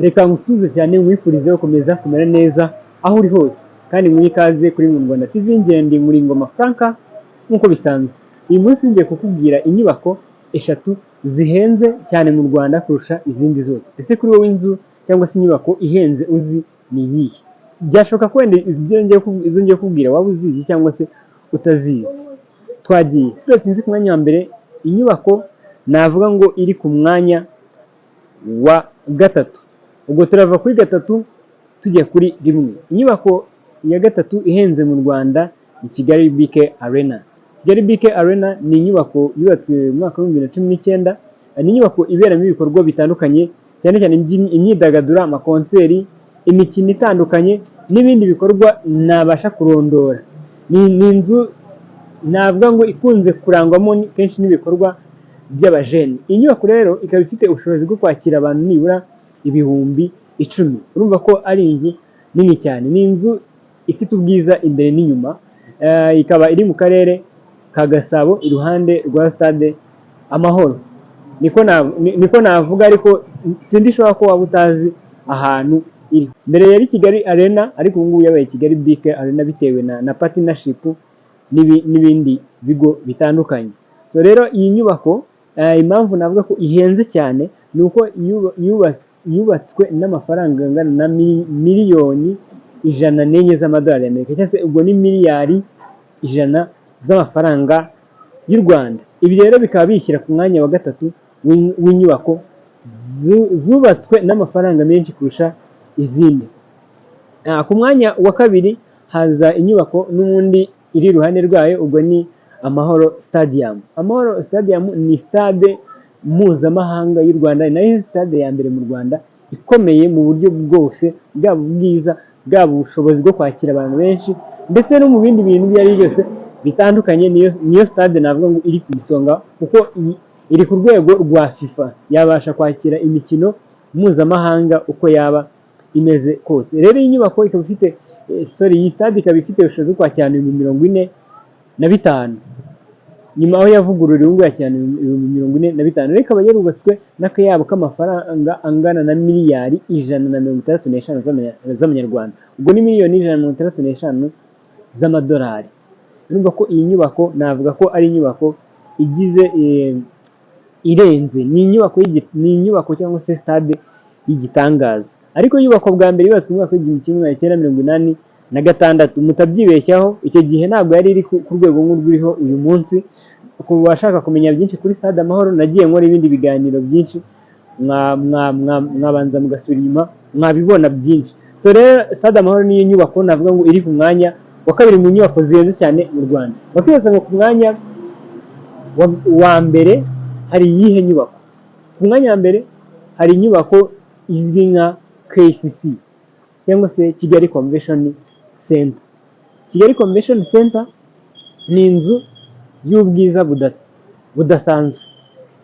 reka ngusuze cyane nkwifurize gukomeza kumera neza aho uri hose kandi mwikaze kuri mu Rwanda TV ngende muri Ngoma Franka nkuko bisanzwe. Uyu munsi ngiye kukubwira inyubako eshatu zihenze cyane mu Rwanda kurusha izindi zose. Ese kuri wowe inzu cyangwa se inyubako ihenze uzi ni iyihe? Byashoboka ko wenda izo ngiye kukubwira waba uzizi cyangwa se utazizi. Twagiye tudatinze ku mwanya wa mbere, inyubako navuga ngo iri ku mwanya wa gatatu. Ubwo turava kuri gatatu tujya kuri rimwe. Inyubako ya gatatu ihenze mu Rwanda ni Kigali BK Arena. Kigali BK Arena ni inyubako yubatswe mu mwaka wa 2019. Ni inyubako iberamo ibikorwa bitandukanye cyane cyane imyidagaduro, amakonseri, imikino itandukanye n'ibindi bikorwa nabasha kurondora. Ni inzu navuga ngo ikunze kurangwamo kenshi n'ibikorwa by'abajeni. Inyubako rero ikaba ifite ubushobozi bwo kwakira abantu nibura ibihumbi 10. Urumva ko ari inzu nini cyane. Ni inzu ifite ubwiza imbere n'inyuma. Ikaba iri mu karere ka Gasabo iruhande rwa stade Amahoro. Niko navuga, ariko sindishobora ko waba utazi ahantu iri. Mbere yari Kigali Arena, ariko ubu ngubu yabaye Kigali BK Arena bitewe na partnership n'ibindi bigo bitandukanye. So rero iyi nyubako impamvu navuga ko ihenze cyane ni uko yubatswe n'amafaranga angana na miliyoni 104 z'amadolari y'Amerika, cyangwa se ubwo ni miliyari 100 z'amafaranga y'u Rwanda. Ibi rero bikaba bishyira ku mwanya wa gatatu w'inyubako zubatswe n'amafaranga menshi kurusha izindi. Ku mwanya wa kabiri haza inyubako n'ubundi iri iruhande rwayo, ubwo ni Amahoro Stadium. Amahoro Stadium ni stade mpuzamahanga y'u Rwanda, ni nayo stade ya mbere mu Rwanda ikomeye mu buryo bwose, bwaba ubwiza, bwaba ubushobozi bwo kwakira abantu benshi, ndetse no mu bindi bintu ibyo ari byose bitandukanye. Niyo stade navuga ngo iri ku isonga, kuko iri ku rwego rwa FIFA, yabasha kwakira imikino mpuzamahanga uko yaba imeze kose. Rero iyi nyubako ikaba ifite iyi stade ikaba ifite ubushobozi bwo kwakira 45,000. Nyuma aho yavugururiwe ngo yakira 45,000, rero ikaba yarubatswe n'akayabo k'amafaranga angana na miliyari 165 z'amanyarwanda. Ubwo ni miliyoni 165 z'amadolari. Urumva ko iyi nyubako navuga ko ari inyubako igize irenze. Ni inyubako cyangwa se stade y'igitangaza. Ariko inyubako bwa mbere yubatswe mu mwaka wa 1986. Mutabyibeshyaho, icyo gihe ntabwo yari iri ku rwego nk'urwiriho uyu munsi. Ku bashaka kumenya byinshi kuri stade Amahoro, nagiye nkora ibindi biganiro byinshi, mwabanza mugasubira inyuma mwabibona byinshi. So rero stade Amahoro niyo nyubako navuga ngo iri ku mwanya wa kabiri mu nyubako zihenze cyane mu Rwanda. Bakibaza ngo ku mwanya wa mbere hari iyihe nyubako? Ku mwanya wa mbere hari inyubako izwi nka KCC cyangwa se Kigali Convention Center. Kigali Convention Center ni inzu y'ubwiza budasanzwe.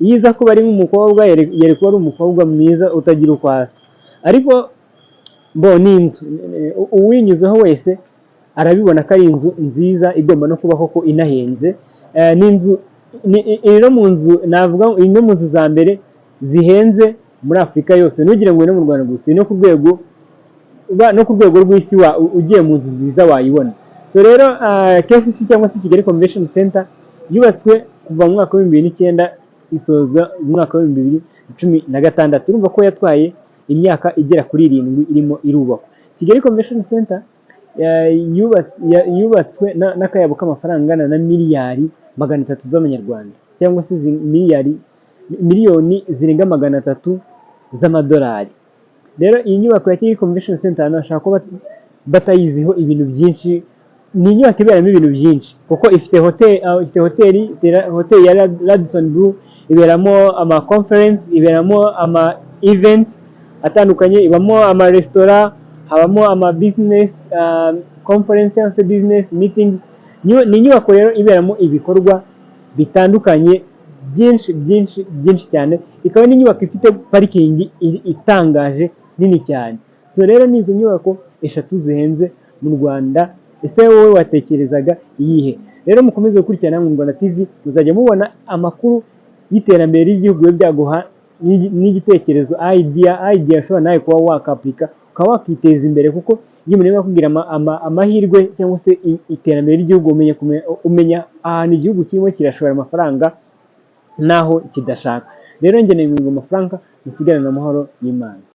Iyo iza kuba ari nk'umukobwa yari kuba ari umukobwa mwiza utagira uko asa, ariko ni inzu uwinyuzeho wese arabibona ko ari inzu nziza igomba no kuba koko inahenze. Ni inzu ino mu nzu navuga ino mu nzu za mbere zihenze muri Afurika yose. Ntugire ngo no mu Rwanda gusa, no ku rwego rw'isi ugiye mu nzu nziza wayibona. So rero KCC cyangwa se Kigali Convention Center yubatswe kuva mu mwaka wa 2009 isozwa mu mwaka wa 2016. Urumva ko yatwaye imyaka igera kuri 7 irimo irubakwa. Kigali Convention Center yubatswe n'akayabo k'amafaranga angana na miliyari 300 z'amanyarwanda, cyangwa se miliyoni zirenga 300 z'amadolari. Rero iyi nyubako ya Kigali Convention Center nashaka ko batayiziho ibintu byinshi. Ni inyubako iberamo ibintu byinshi, kuko ifite hoteli ya Radisson Blu, iberamo ama conference, iberamo ama event atandukanye, ibamo ama restaurant, habamo ama business conference cyangwa se business meetings. Ni inyubako rero iberamo ibikorwa bitandukanye byinshi cyane. Ikaba n'inyubako ifite parikingi itangaje nini cyane. So rero ni izo nyubako eshatu zihenze mu Rwanda. Ese wowe watekerezaga iyihe? Rero mukomeze gukurikirana mu Rwanda TV, muzajya mubona amakuru y'iterambere ry'igihugu byaguha n'igitekerezo idea ushobora nawe kuba wakapurika ukaba wakiteza imbere, kuko iyo umuntu arimo akubwira amahirwe cyangwa se iterambere ry'igihugu, umenya ahantu igihugu kirimo kirashora amafaranga n'aho kidashaka. Rero njye nari Ngoma Frank, musigarane amahoro y'Imana.